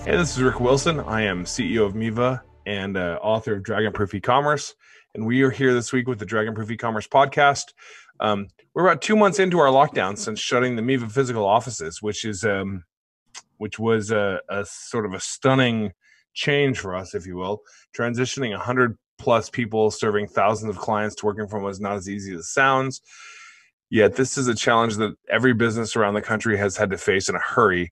Hey, this is Rick Wilson. I am CEO of Miva and author of Dragonproof e-commerce. And we are here this week with the Dragonproof e-commerce podcast. We're about 2 months into our lockdown since shutting the Miva physical offices, which was a sort of a stunning change for us, if you will. Transitioning 100 plus people serving thousands of clients to working from home is not as easy as it sounds. Yet this is a challenge that every business around the country has had to face in a hurry.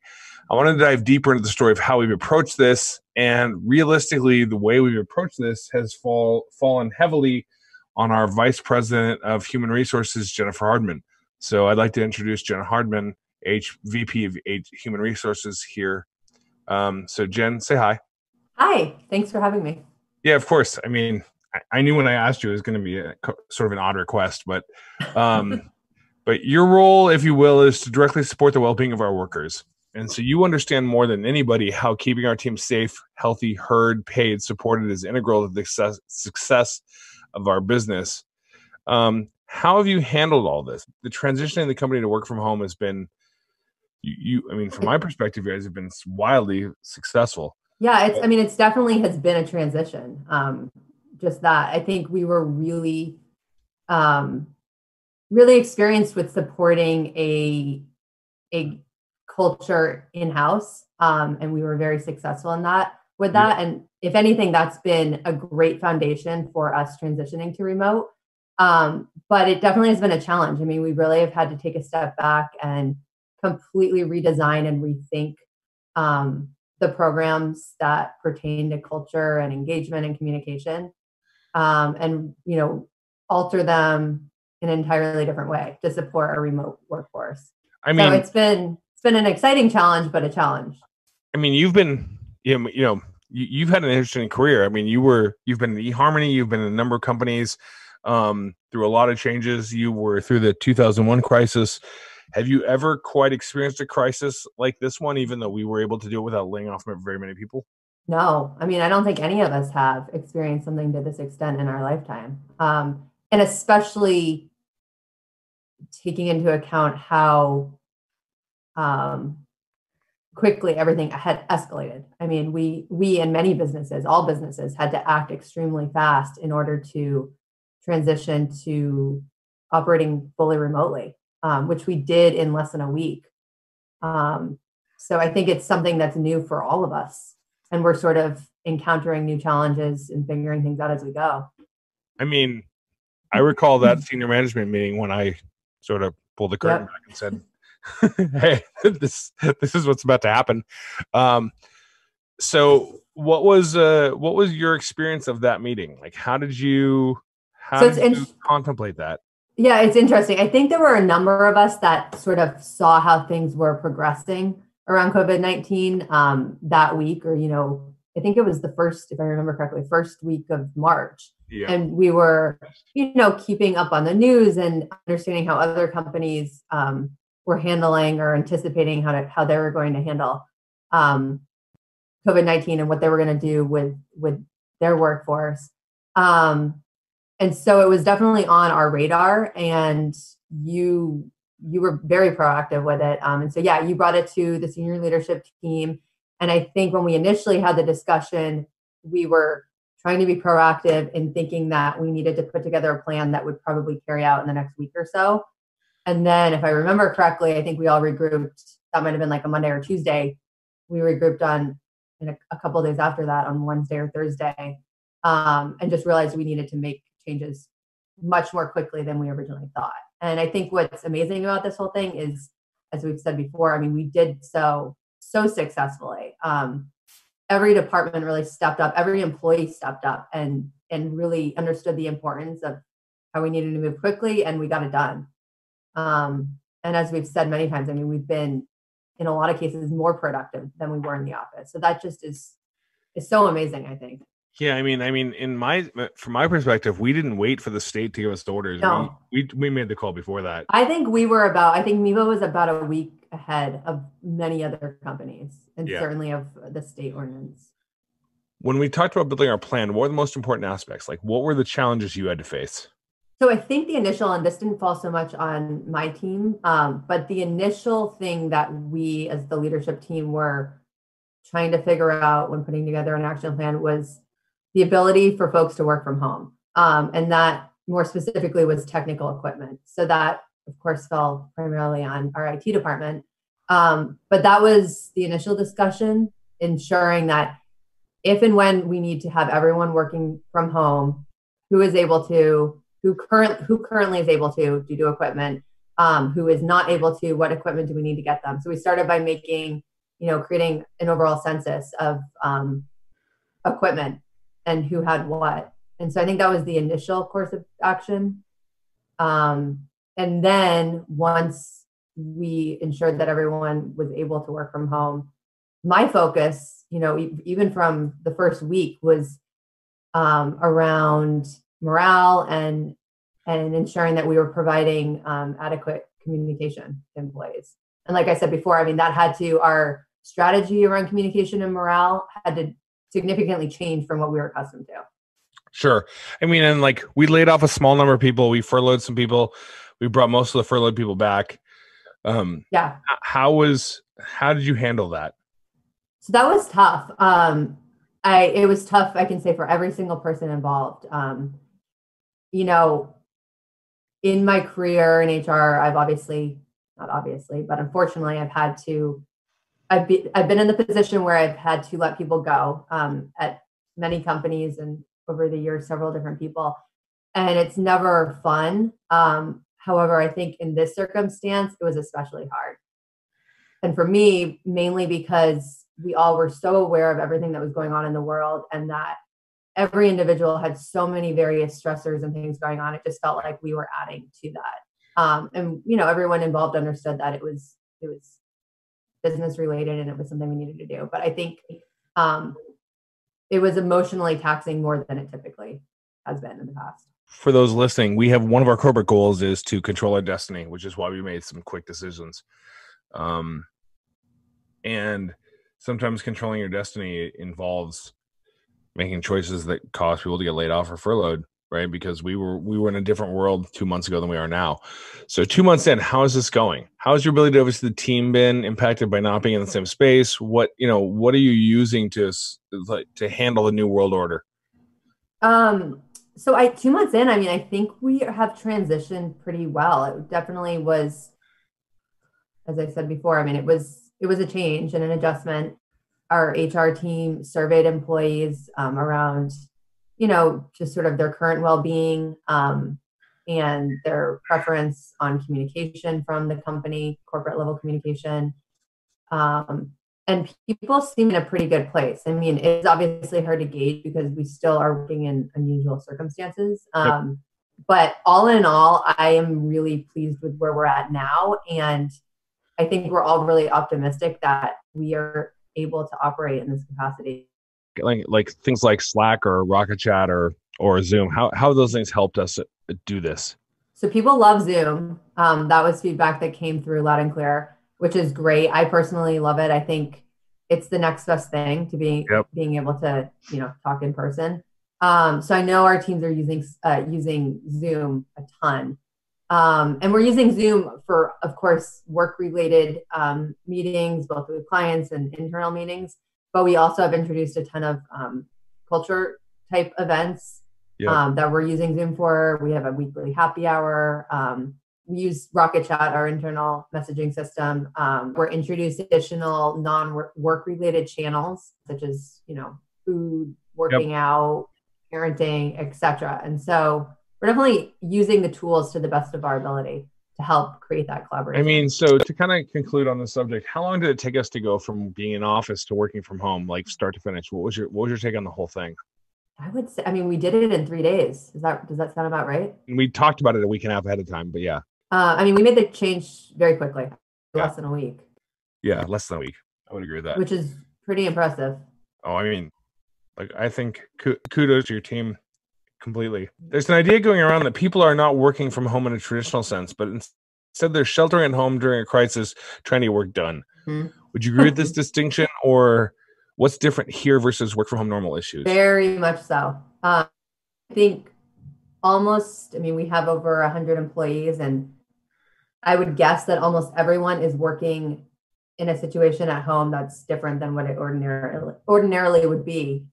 I want to dive deeper into the story of how we've approached this, and realistically, the way we've approached this has fallen heavily on our Vice President of Human Resources, Jen Hardman. So I'd like to introduce Jen Hardman, VP of Human Resources here. So Jen, say hi. Hi, thanks for having me. Yeah, of course. I mean, I knew when I asked you it was going to be sort of an odd request, but your role, if you will, is to directly support the well-being of our workers. And so you understand more than anybody how keeping our team safe, healthy, heard, paid, supported is integral to the success of our business. How have you handled all this? The transitioning the company to work from home has been, I mean, from my perspective, you guys have been wildly successful. Yeah, it's definitely has been a transition. Just that I think we were um, really experienced with supporting a culture in-house. And we were very successful in that with that. And if anything, that's been a great foundation for us transitioning to remote. But it definitely has been a challenge. I mean, we really have had to take a step back and completely redesign and rethink the programs that pertain to culture and engagement and communication, and alter them in an entirely different way to support a remote workforce. I So mean, it's been an exciting challenge, but a challenge. I mean, you've had an interesting career. I mean, you've been in eHarmony, you've been in a number of companies, through a lot of changes. You were through the 2001 crisis. Have you ever quite experienced a crisis like this one, even though we were able to do it without laying off very many people? No, I mean, I don't think any of us have experienced something to this extent in our lifetime. And especially taking into account how um, quickly everything had escalated. I mean, we and many businesses, all businesses, had to act extremely fast in order to transition to operating fully remotely, which we did in less than a week. So I think it's something that's new for all of us, and we're sort of encountering new challenges and figuring things out as we go. I mean, I recall that senior management meeting when I sort of pulled the curtain Yep. back and said, "Hey, this is what's about to happen." Um, so what was your experience of that meeting? Like, how So it's did you contemplate that? yeah, it's interesting. I think there were a number of us that sort of saw how things were progressing around COVID-19 that week, or, I think it was the first, if I remember correctly, first week of March. Yeah. And we were, keeping up on the news and understanding how other companies were handling or anticipating how they were going to handle um, COVID-19 and what they were going to do with their workforce. Um, and so it was definitely on our radar, and you were very proactive with it. And so yeah, you brought it to the senior leadership team. And I think when we initially had the discussion, we were trying to be proactive in thinking that we needed to put together a plan that would probably carry out in the next week or so. And then, if I remember correctly, I think we all regrouped. That might have been like a Monday or Tuesday. We regrouped on in a couple of days after that, on Wednesday or Thursday, and just realized we needed to make changes much more quickly than we originally thought. And I think what's amazing about this whole thing is, as we've said before, I mean, we did so successfully. Every department really stepped up. Every employee stepped up and really understood the importance of how we needed to move quickly, and we got it done. And as we've said many times, I mean, we've been in a lot of cases more productive than we were in the office. So that just is so amazing, I think. Yeah, from my perspective, we didn't wait for the state to give us the orders. No, We made the call before that. I think Miva was about a week ahead of many other companies, and Yeah. certainly of the state ordinance. When we talked about building our plan, what were the most important aspects? Like, what were the challenges you had to face? So I think the initial, and this didn't fall so much on my team, but the initial thing that we as the leadership team were trying to figure out when putting together an action plan was the ability for folks to work from home. And that more specifically was technical equipment. So that, of course, fell primarily on our IT department. But that was the initial discussion, ensuring that if and when we need to have everyone working from home, who currently is able to due to equipment, who is not able to, what equipment do we need to get them? So we started by creating an overall census of equipment and who had what. And so I think that was the initial course of action. And then once we ensured that everyone was able to work from home, my focus, even from the first week, was around morale and ensuring that we were providing adequate communication to employees. And like I said before, our strategy around communication and morale had to significantly change from what we were accustomed to. Sure. And we laid off a small number of people. We furloughed some people. We brought most of the furloughed people back. Yeah. How did you handle that? So that was tough. It was tough, I can say, for every single person involved. In my career in HR, unfortunately, I've been in the position where I've had to let people go at many companies, and over the years, several different people. And it's never fun. However, I think in this circumstance, it was especially hard. And for me, mainly because we all were so aware of everything that was going on in the world, and that every individual had so many various stressors and things going on. It just felt like we were adding to that. And everyone involved understood that it was business related and it was something we needed to do. But I think it was emotionally taxing more than it typically has been in the past. For those listening, we have one of our corporate goals is to control our destiny, which is why we made some quick decisions. And sometimes controlling your destiny involves making choices that cause people to get laid off or furloughed, right? Because we were in a different world 2 months ago than we are now. So 2 months in, how is this going? How has your ability to oversee the team been impacted by not being in the same space? What are you using to handle the new world order? So 2 months in, I think we have transitioned pretty well. It definitely was, as I said before, it was a change and an adjustment. Our HR team surveyed employees around, just sort of their current well-being and their preference on communication from the company, corporate level communication. And people seem in a pretty good place. It's obviously hard to gauge because we still are working in unusual circumstances. Yep. But all in all, I am really pleased with where we're at now. And I think we're all really optimistic that we are able to operate in this capacity. Like things like Slack or Rocket Chat or Zoom, how have those things helped us do this? So people love Zoom. That was feedback that came through loud and clear, which is great. I personally love it. I think it's the next best thing to being able to, talk in person. So I know our teams are using Zoom a ton. And we're using Zoom for, of course, work-related meetings, both with clients and internal meetings. But we also have introduced a ton of culture-type events that we're using Zoom for. We have a weekly happy hour. We use Rocket Chat, our internal messaging system. We're introducing additional non-work-related channels, such as, food, working out, parenting, etc. And so we're definitely using the tools to the best of our ability to help create that collaboration. So to kind of conclude on the subject, how long did it take us to go from being in office to working from home, like start to finish? What was your take on the whole thing? I would say, we did it in 3 days. Does that sound about right? And we talked about it a week and a half ahead of time, but yeah. We made the change very quickly, less than a week. Yeah, less than a week. I would agree with that. Which is pretty impressive. Oh, I think kudos to your team completely. There's an idea going around that people are not working from home in a traditional sense, but instead they're sheltering at home during a crisis, trying to get work done. Mm-hmm. Would you agree with this distinction, or what's different here versus work from home normal issues? Very much so. I think we have over 100 employees, and I would guess that almost everyone is working in a situation at home that's different than what it ordinarily would be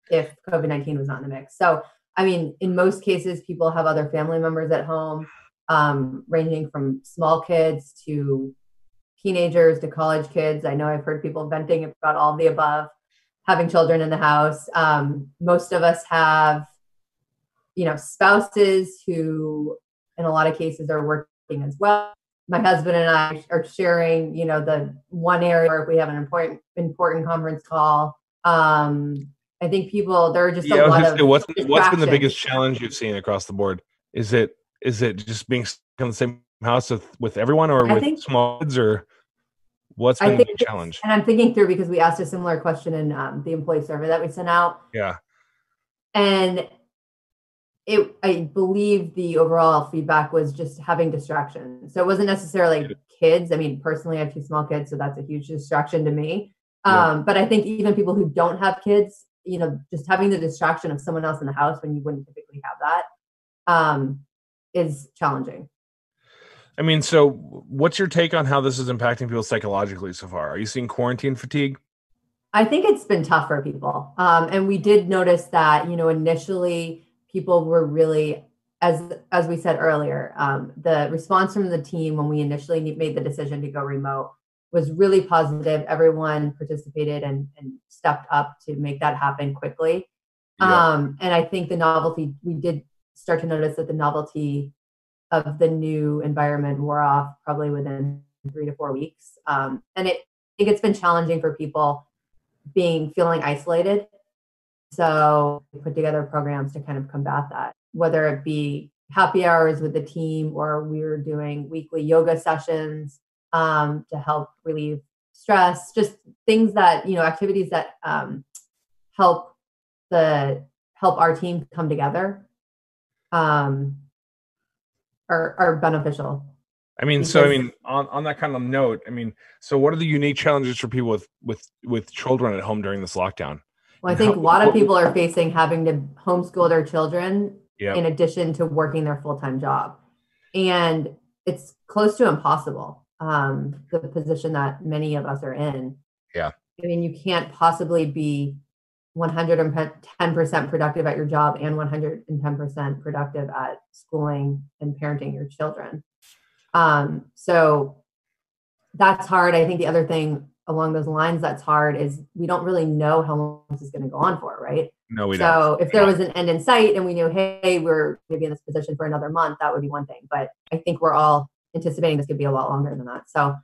if COVID-19 was not in the mix. So, I mean, in most cases, people have other family members at home, ranging from small kids to teenagers to college kids. I know I've heard people venting about all of the above, having children in the house. Most of us have, spouses who, in a lot of cases, are working as well. My husband and I are sharing, the one area where if we have an important conference call. I think there are just a lot of what's been the biggest challenge you've seen across the board? Is it just being stuck in the same house with everyone, or with small kids, or what's been the challenge? And I'm thinking through, because we asked a similar question in the employee survey that we sent out. Yeah. And I believe the overall feedback was just having distractions. So it wasn't necessarily kids. I mean, personally, I have 2 small kids, so that's a huge distraction to me. But I think even people who don't have kids, just having the distraction of someone else in the house when you wouldn't typically have that is challenging. I mean, so what's your take on how this is impacting people psychologically so far? Are you seeing quarantine fatigue? I think it's been tough for people. And we did notice that, initially people were really, as we said earlier, the response from the team when we initially made the decision to go remote was really positive. Everyone participated and stepped up to make that happen quickly. And I think we did start to notice that the novelty of the new environment wore off probably within 3 to 4 weeks. And I think it's been challenging for people feeling isolated. So we put together programs to kind of combat that, whether it be happy hours with the team, or we were doing weekly yoga sessions to help relieve stress, just things that, activities that help our team come together are beneficial. I mean, on that kind of note, so what are the unique challenges for people with children at home during this lockdown? Well, I think a lot of people are facing having to homeschool their children in addition to working their full-time job. And it's close to impossible, the position that many of us are in. Yeah. I mean, you can't possibly be 110% productive at your job and 110% productive at schooling and parenting your children. So that's hard. I think the other thing along those lines that's hard is we don't really know how long this is going to go on for, right? No, we don't. So if there was an end in sight and we knew, hey, we're going to be in this position for another month, that would be one thing. But I think we're all anticipating this could be a lot longer than that. So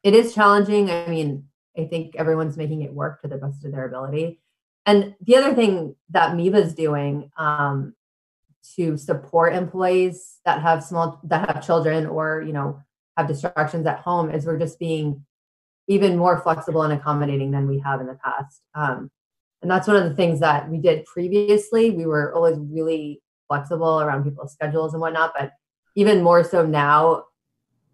it is challenging. I mean, I think everyone's making it work to the best of their ability. And the other thing that Miva is doing to support employees that have children or, have distractions at home is we're just being even more flexible and accommodating than we have in the past. And that's one of the things that we did previously. We were always really flexible around people's schedules and whatnot, but even more so now,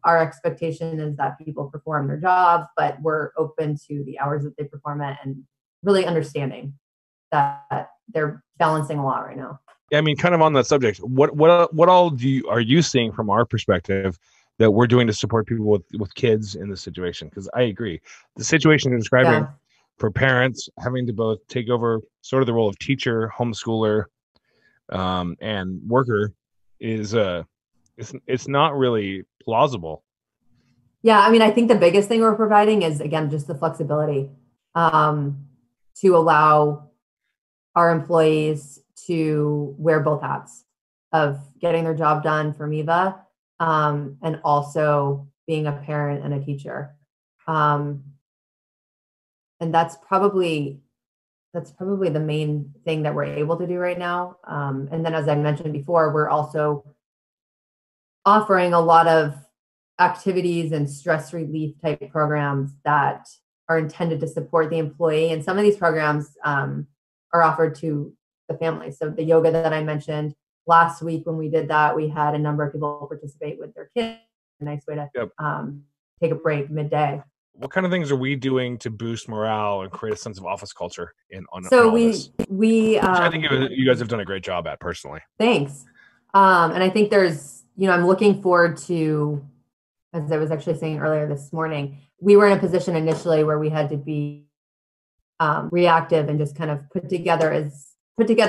our expectation is that people perform their jobs, but we're open to the hours that they perform at and really understanding that they're balancing a lot right now. Yeah, I mean, kind of on that subject, what all are you seeing from our perspective that we're doing to support people with kids in this situation? Because I agree, the situation you're describing for parents having to both take over sort of the role of teacher, homeschooler, and worker is it's not really plausible. Yeah, I mean, I think the biggest thing we're providing is, again, just the flexibility to allow our employees to wear both hats of getting their job done for Miva and also being a parent and a teacher. And that's probably the main thing that we're able to do right now. And then, as I mentioned before, we're also offering a lot of activities and stress relief type programs that are intended to support the employee. And some of these programs are offered to the family. So the yoga that I mentioned last week, when we did that, we had a number of people participate with their kids. A nice way to take a break midday. What kind of things are we doing to boost morale and create a sense of office culture we I think you guys have done a great job at, personally. Thanks. And I think there's, I'm looking forward to as I was actually saying earlier this morning, we were in a position initially where we had to be reactive and just kind of put together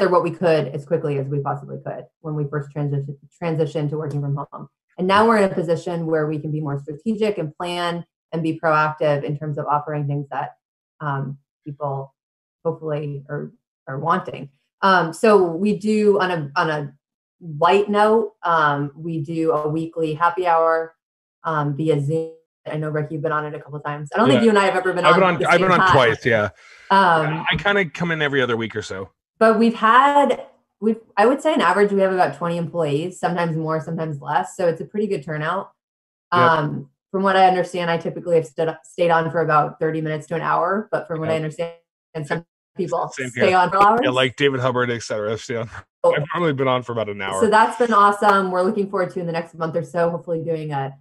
what we could as quickly as we possibly could when we first transitioned to working from home. And now we're in a position where we can be more strategic and plan and be proactive in terms of offering things that people hopefully are wanting. So we do on a light note, we do a weekly happy hour via Zoom. I know, Rick, you've been on it a couple of times. I don't think you and I have ever been on. I've been on twice. Yeah. I kind of come in every other week or so. But I would say on average, we have about 20 employees, sometimes more, sometimes less. So it's a pretty good turnout. Yep. From what I understand, I typically have stayed on for about 30 minutes to an hour. But from what I understand, some people stay on for hours. Yeah, like David Hubbard, et cetera. I've probably been on for about an hour. So that's been awesome. We're looking forward to in the next month or so, hopefully doing a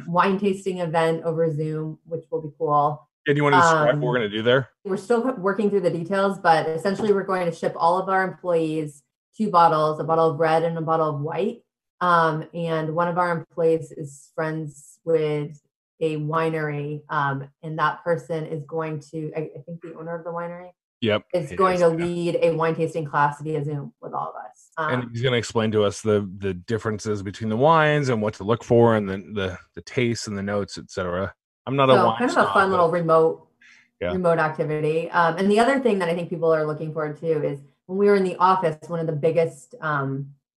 wine tasting event over Zoom, which will be cool. And you want to describe what we're going to do there? We're still working through the details, but essentially we're going to ship all of our employees 2 bottles, a bottle of red and a bottle of white. And one of our employees is friends with a winery, and that person is going to, I think the owner of the winery, is going to lead a wine tasting class via Zoom with all of us. And he's going to explain to us the differences between the wines and what to look for, and the tastes and the notes, etc. I'm not a wine kind of a fun little remote activity. And the other thing that I think people are looking forward to is when we were in the office, one of the biggest,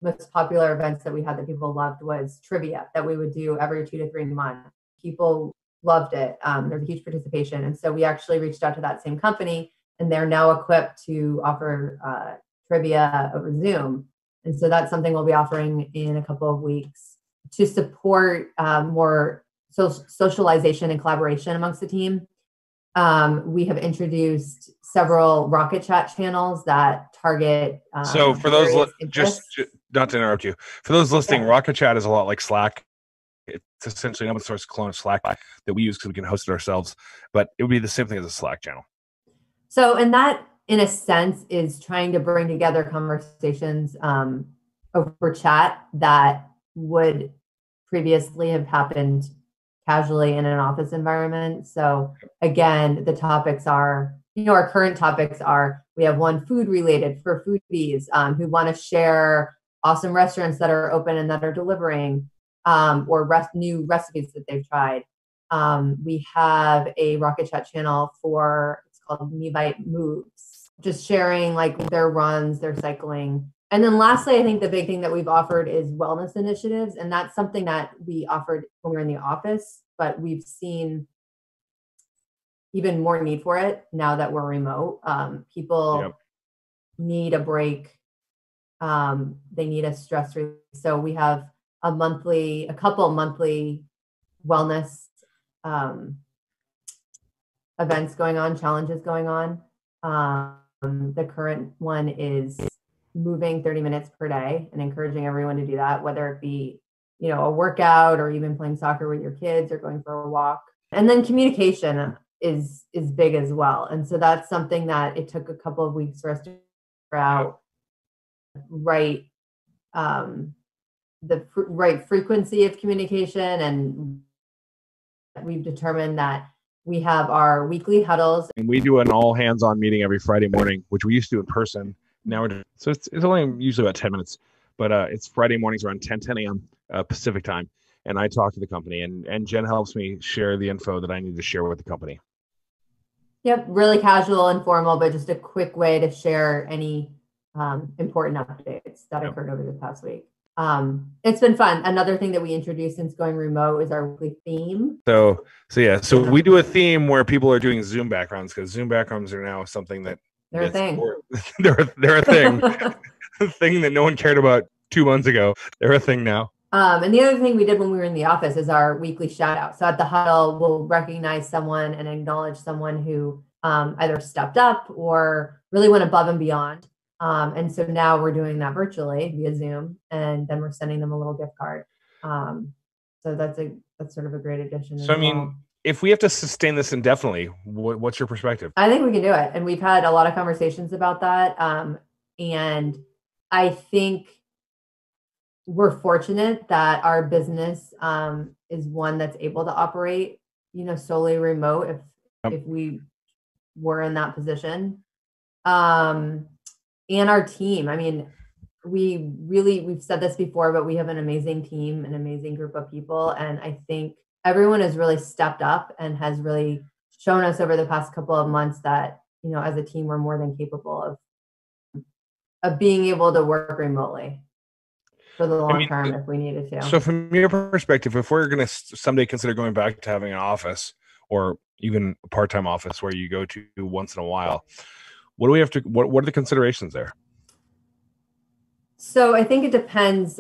most popular events that we had that people loved was trivia that we would do every 2 to 3 months. People loved it. There's a huge participation. And so we actually reached out to that same company, and they're now equipped to offer trivia over Zoom. And so that's something we'll be offering in a couple of weeks to support more socialization and collaboration amongst the team. We have introduced several Rocket Chat channels that target. So for those, just not to interrupt you, for those listening, Rocket Chat is a lot like Slack. It's essentially an open source clone of Slack that we use because we can host it ourselves, but it would be the same thing as a Slack channel. So, and that in a sense is trying to bring together conversations over chat that would previously have happened casually in an office environment. So again, the topics are, our current topics are, we have one food related for foodies who want to share awesome restaurants that are open and that are delivering or new recipes that they've tried. We have a Rocket Chat channel for, it's called Miva Moves, just sharing like their runs, their cycling. And then lastly, I think the big thing that we've offered is wellness initiatives. And that's something that we offered when we were in the office, but we've seen even more need for it now that we're remote. People need a break. They need a stress relief. So we have a couple monthly wellness events going on, challenges going on. The current one is moving 30 minutes per day and encouraging everyone to do that, whether it be, a workout or even playing soccer with your kids or going for a walk. And then communication is big as well. And so that's something that it took a couple of weeks for us to figure out the right frequency of communication. And we've determined that we have our weekly huddles. And we do an all hands on meeting every Friday morning, which we used to do in person. Now so it's only usually about 10 minutes, but it's Friday mornings around 10 a.m. Pacific time. And I talk to the company, and Jen helps me share the info that I need to share with the company. Yep. Really casual, informal, but just a quick way to share any important updates that occurred over the past week. It's been fun. Another thing that we introduced since going remote is our weekly theme. So we do a theme where people are doing Zoom backgrounds, because Zoom backgrounds are now something that they're a thing. They're a thing. A thing that no one cared about 2 months ago. They're a thing now. And the other thing we did when we were in the office is our weekly shout out. So at the huddle, we'll recognize someone and acknowledge someone who either stepped up or really went above and beyond. And so now we're doing that virtually via Zoom, and then we're sending them a little gift card. So that's sort of a great addition. So, if we have to sustain this indefinitely, what's your perspective? I think we can do it. And we've had a lot of conversations about that. And I think we're fortunate that our business is one that's able to operate, solely remote if we were in that position. And our team, I mean, we've said this before, but we have an amazing team, an amazing group of people. And I think everyone has really stepped up and has really shown us over the past couple of months that, as a team, we're more than capable of being able to work remotely for the long term if we needed to. So from your perspective, if we're going to someday consider going back to having an office or even a part-time office where you go to once in a while, what do we have to, what are the considerations there? So I think it depends.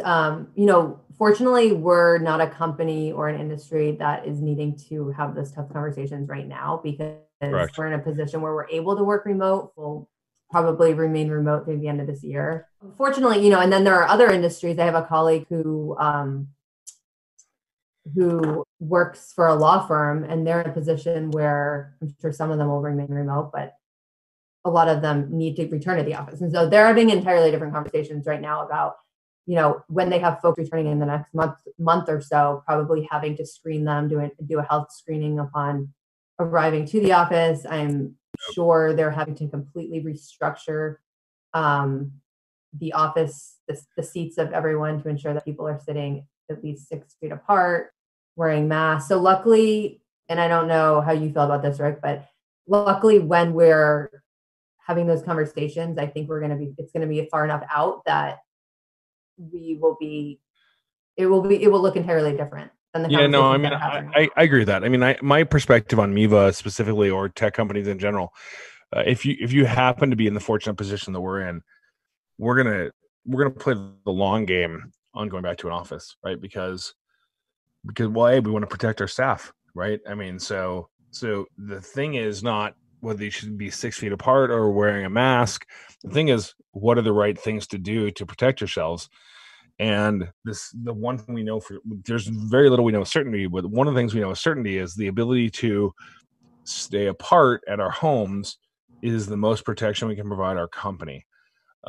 Fortunately, we're not a company or an industry that is needing to have those tough conversations right now because Correct. we're in a position where we're able to work remote. We'll probably remain remote through the end of this year. Fortunately, and then there are other industries. I have a colleague who works for a law firm, and they're in a position where I'm sure some of them will remain remote, but a lot of them need to return to the office. And so they're having entirely different conversations right now about, when they have folks returning in the next month or so, probably having to screen them, do a health screening upon arriving to the office. I'm sure they're having to completely restructure the office, the seats of everyone to ensure that people are sitting at least 6 feet apart, wearing masks. So luckily, and I don't know how you feel about this, Rick, but luckily when we're having those conversations, I think it's going to be far enough out that it will look entirely different than the conversations I mean, I agree with that. I mean, my perspective on Miva specifically, or tech companies in general, if you happen to be in the fortunate position that we're in, we're gonna play the long game on going back to an office, right? Because well, hey, we want to protect our staff, right? I mean, so the thing is not whether you should be 6 feet apart or wearing a mask. The thing is, what are the right things to do to protect yourselves? And the one thing we know there's very little we know with certainty, but one of the things we know with certainty is the ability to stay apart at our homes is the most protection we can provide our company.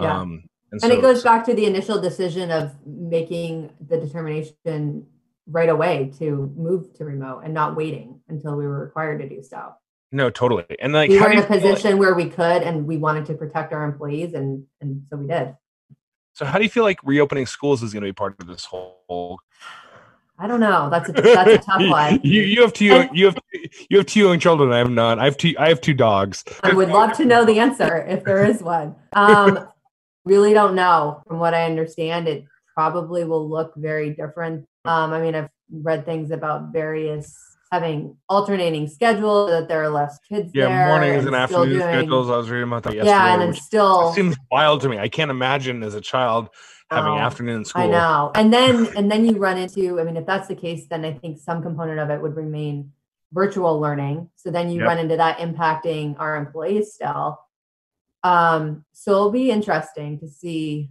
Yeah. And it goes back to the initial decision of making the determination right away to move to remote and not waiting until we were required to do so. No, totally. And we were in a position where we could, and we wanted to protect our employees, and so we did. So how do you feel like reopening schools is going to be part of this whole? I don't know. That's a tough one. You have two young children. I have none. I have two dogs. I would love to know the answer if there is one. Really don't know. From what I understand, it probably will look very different. I mean, I've read things about having alternating schedules, so that there are less kids there. Yeah, mornings and afternoon schedules. I was reading about that yesterday. Yeah, and it seems wild to me. I can't imagine as a child having afternoon school. I know. And then you run into, I mean, if that's the case, then I think some component of it would remain virtual learning. So then you run into that impacting our employees still. So it'll be interesting to see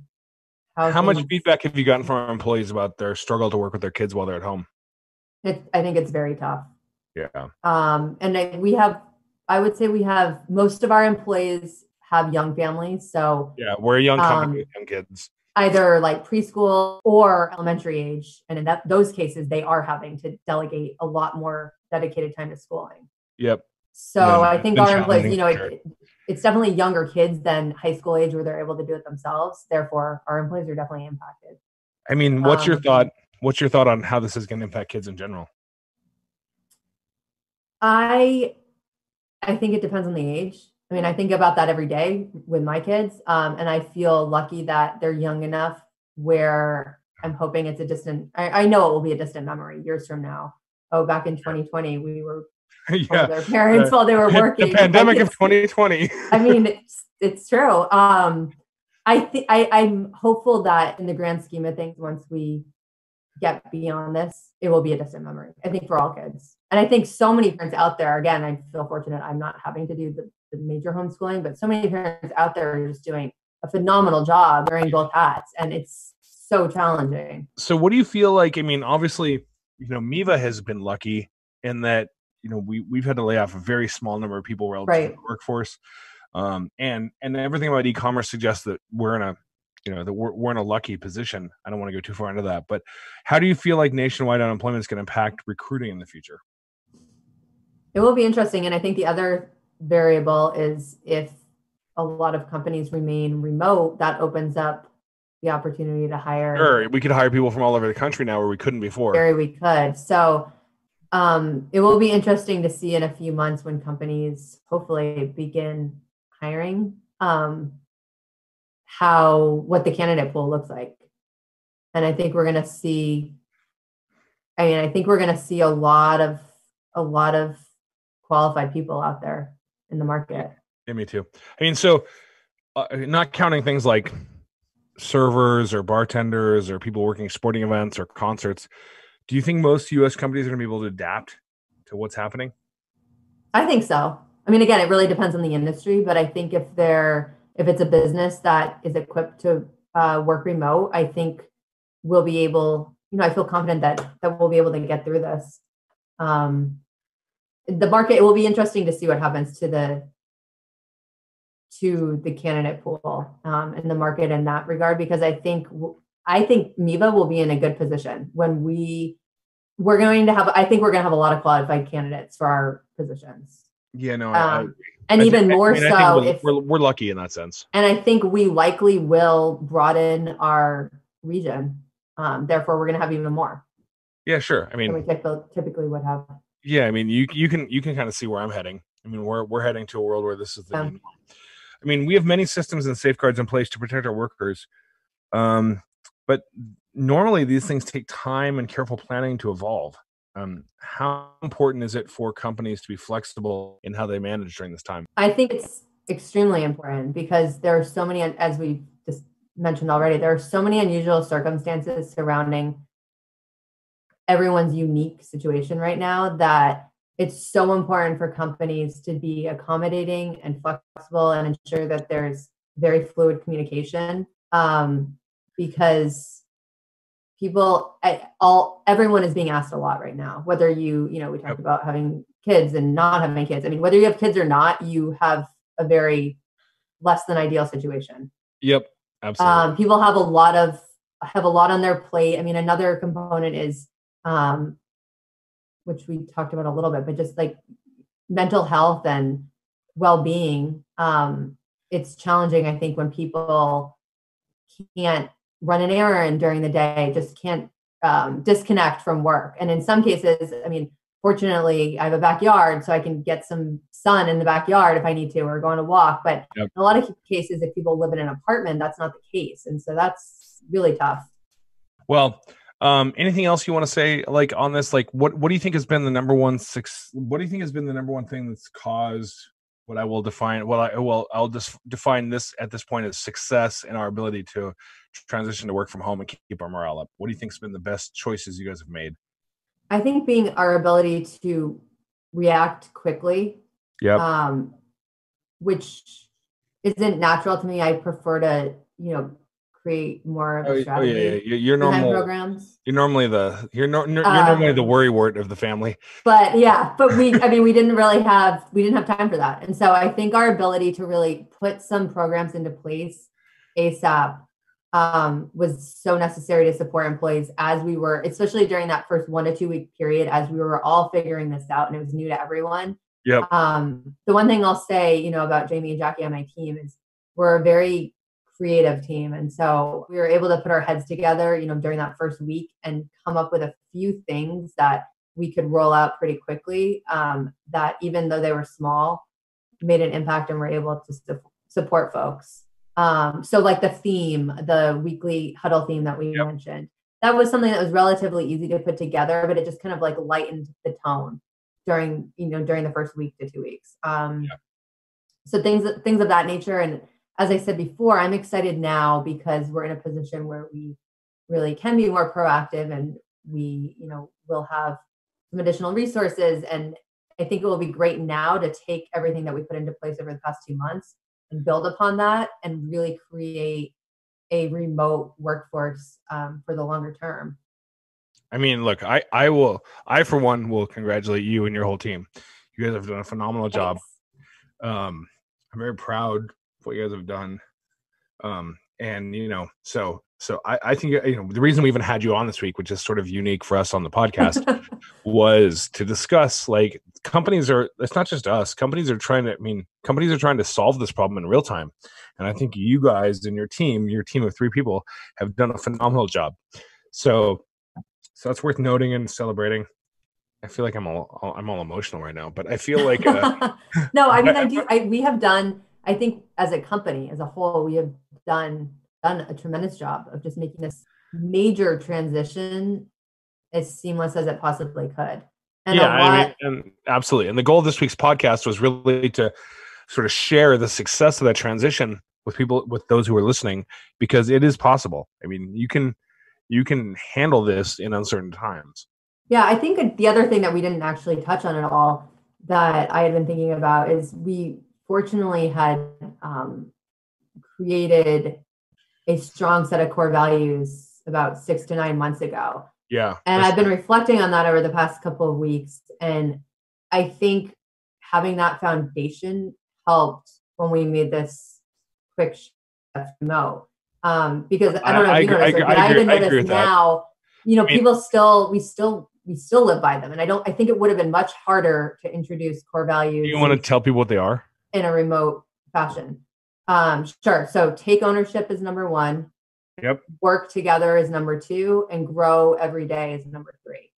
how much feedback have you gotten from our employees about their struggle to work with their kids while they're at home? I think it's very tough. Yeah. And I would say we have most of our employees have young families. So yeah, we're a young company with young kids. Either like preschool or elementary age. And in those cases, they are having to delegate a lot more dedicated time to schooling. Yep. So I think our employees, it's definitely younger kids than high school age where they're able to do it themselves. Therefore, our employees are definitely impacted. I mean, what's your thought? What's your thought on how this is going to impact kids in general? I think it depends on the age. I mean, I think about that every day with my kids. And I feel lucky that they're young enough where I'm hoping it's I know it will be a distant memory years from now. Oh, back in 2020, we were with their parents while they were working. The pandemic of 2020. I mean, it's true. I'm hopeful that in the grand scheme of things, once we get beyond this, it will be a distant memory. I think for all kids. And I think so many parents out there, again, I feel fortunate I'm not having to do the major homeschooling, but so many parents out there are just doing a phenomenal job wearing both hats. And it's so challenging. So what do you feel like? I mean, obviously, Miva has been lucky in that, we've had to lay off a very small number of people relative to the workforce. And everything about e-commerce suggests that we're in a that we're in a lucky position. I don't want to go too far into that, but how do you feel like nationwide unemployment is going to impact recruiting in the future? It will be interesting. And I think the other variable is if a lot of companies remain remote, that opens up the opportunity to hire. Sure, we could hire people from all over the country now where we couldn't before. We could. So it will be interesting to see in a few months when companies hopefully begin hiring, what the candidate pool looks like. And I think we're going to see, I think we're going to see a lot of qualified people out there in the market. Yeah, me too. I mean, so not counting things like servers or bartenders or people working sporting events or concerts, do you think most U.S. companies are going to be able to adapt to what's happening? I think so. I mean, again, it really depends on the industry, but I think if it's a business that is equipped to work remote, I think we'll be able, I feel confident that we'll be able to get through this. The market, it will be interesting to see what happens to the candidate pool and the market in that regard, because I think Miva will be in a good position when we're going to have a lot of qualified candidates for our positions. Yeah, no, and even more so if we're lucky in that sense. And I think we likely will broaden our region. Therefore, we're going to have even more. Yeah, sure. I mean, we typically would have. Yeah, I mean, you can kind of see where I'm heading. I mean, we're heading to a world where this is the new norm. I mean, we have many systems and safeguards in place to protect our workers, but normally these things take time and careful planning to evolve. How important is it for companies to be flexible in how they manage during this time? I think it's extremely important because there are so many, as we just mentioned already, there are so many unusual circumstances surrounding everyone's unique situation right now that it's so important for companies to be accommodating and flexible and ensure that there's very fluid communication, because everyone is being asked a lot right now, whether we talked about having kids and not having kids. I mean, whether you have kids or not, you have a very less than ideal situation. Yep, absolutely. People have a lot on their plate. I mean, another component is, which we talked about a little bit, but just like mental health and well-being. It's challenging, I think, when people can't run an errand during the day, just can't disconnect from work. And in some cases, I mean, fortunately, I have a backyard, so I can get some sun in the backyard if I need to, or go on a walk. But in a lot of cases, if people live in an apartment, that's not the case. And so that's really tough. Well, anything else you want to say, like on this? Like, what do you think has been the number one thing that's caused what I will define? I'll just define this at this point as success in our ability to transition to work from home and keep our morale up. What do you think has been the best choices you guys have made? I think being our ability to react quickly, which isn't natural to me. I prefer to, create more of a strategy. You're programs. You're normally the worrywart of the family. But we didn't have time for that. And so I think our ability to really put some programs into place ASAP was so necessary to support employees as we were, especially during that first 1 to 2 week period, as we were all figuring this out and it was new to everyone. Yep. The one thing I'll say, about Jamie and Jackie on my team is we're a very creative team. And so we were able to put our heads together, during that first week and come up with a few things that we could roll out pretty quickly, that even though they were small, made an impact and were able to support folks. So like the weekly Huddle theme that we mentioned, that was something that was relatively easy to put together, but it just kind of like lightened the tone during the first week to 2 weeks. So things of that nature. And as I said before, I'm excited now because we're in a position where we really can be more proactive and we, will have some additional resources. And I think it will be great now to take everything that we put into place over the past 2 months and build upon that and really create a remote workforce for the longer term. I mean, look, I for one will congratulate you and your whole team. You guys have done a phenomenal job. I'm very proud of what you guys have done. And, I think, the reason we even had you on this week, which is sort of unique for us on the podcast, was to discuss, like, it's not just us, companies are trying to solve this problem in real time. And I think you guys and your team of 3 people have done a phenomenal job. So that's worth noting and celebrating. I feel like I'm all emotional right now, but I feel like no, I mean, we have done, I think as a company as a whole, we have done a tremendous job of just making this major transition as seamless as it possibly could. And and absolutely. And the goal of this week's podcast was really to sort of share the success of that transition with those who are listening, because it is possible. I mean, you can handle this in uncertain times. Yeah, I think the other thing that we didn't actually touch on at all that I had been thinking about is we fortunately had created a strong set of core values about 6 to 9 months ago. Yeah. And I've been reflecting on that over the past couple of weeks. And I think having that foundation helped when we made this quick shift remote. Because I don't know if you noticed, but I even noticed now, people we still live by them. And I think it would have been much harder to introduce core values. Do you want to tell people what they are? In a remote fashion. Sure. So take ownership is number 1. Yep. Work together is number 2, and grow every day is number 3.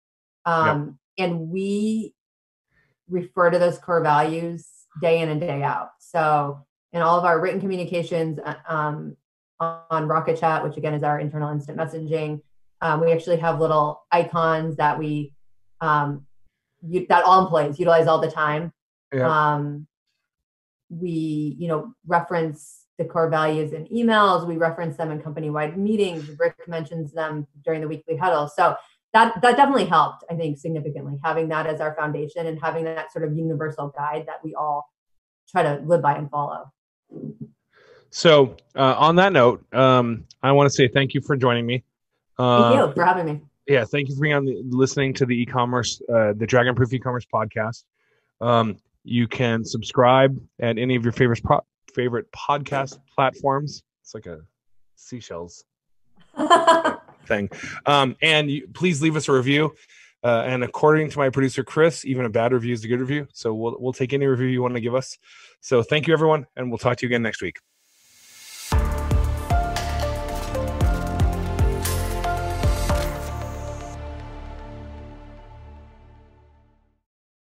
And we refer to those core values day in and day out. So in all of our written communications on Rocket Chat, which again is our internal instant messaging, we actually have little icons that that all employees utilize all the time. Yep. We, reference the core values in emails. We reference them in company-wide meetings. Rick mentions them during the weekly huddle. So that definitely helped, I think, significantly, having that as our foundation and having that sort of universal guide that we all try to live by and follow. So on that note, I want to say thank you for joining me. Thank you for having me. Yeah, thank you for being listening to the e-commerce, the Dragonproof e-commerce podcast. You can subscribe at any of your favorite podcast platforms. It's like a seashells thing. And please leave us a review. And according to my producer, Chris, even a bad review is a good review. So we'll take any review you want to give us. So thank you, everyone. And we'll talk to you again next week.